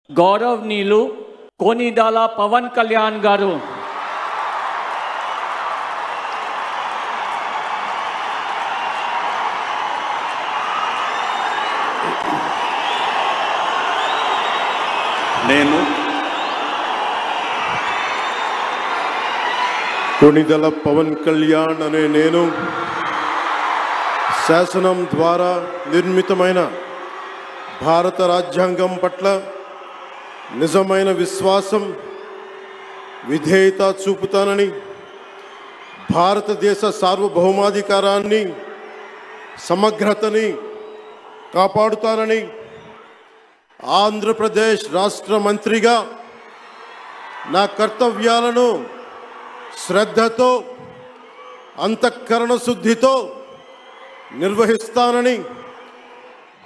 గౌరవనీయులు కొనిదెల పవన్ కళ్యాణ్ గారు నేను కొనిదెల పవన్ కళ్యాణ్ అనే నేను శాసనం ద్వారా నిర్మితమైన భారత రాజ్యాంగం పట్ల నిజమైన విశ్వాసం విధేయత చూపుతానని, భారతదేశ సార్వభౌమాధికారాన్ని సమగ్రతని కాపాడుతానని, ఆంధ్రప్రదేశ్ రాష్ట్ర మంత్రిగా నా కర్తవ్యాలను శ్రద్ధతో అంతఃకరణ శుద్ధితో నిర్వహిస్తానని,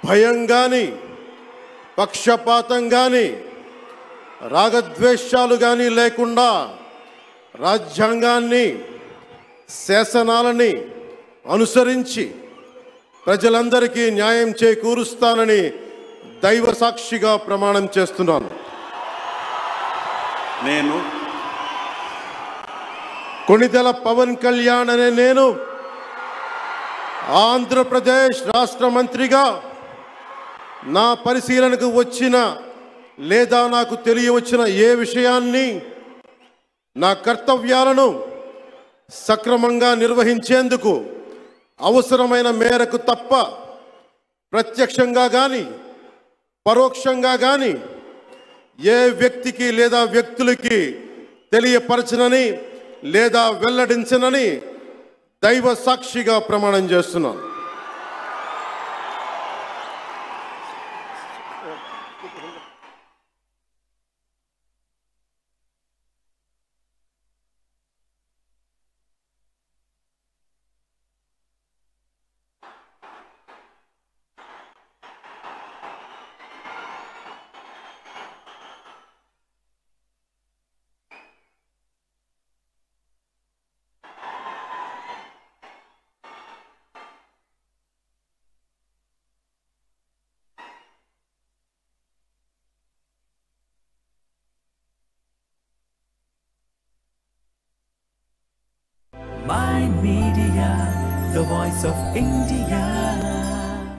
భయం కానీ పక్షపాతం కానీ రాగద్వేషాలు కానీ లేకుండా రాజ్యాంగాన్ని శాసనాలని అనుసరించి ప్రజలందరికీ న్యాయం చేకూరుస్తానని దైవ సాక్షిగా ప్రమాణం చేస్తున్నాను. నేను కొనిదెల పవన్ కళ్యాణ్ అనే నేను ఆంధ్రప్రదేశ్ రాష్ట్ర మంత్రిగా నా పరిశీలనకు వచ్చిన లేదా నాకు తెలియవచ్చిన ఏ విషయాన్ని నా కర్తవ్యాలను సక్రమంగా నిర్వహించేందుకు అవసరమైన మేరకు తప్ప ప్రత్యక్షంగా కానీ పరోక్షంగా కానీ ఏ వ్యక్తికి లేదా వ్యక్తులకి తెలియపరచనని లేదా వెల్లడించనని దైవ సాక్షిగా ప్రమాణం చేస్తున్నాను. My Media, the voice of India.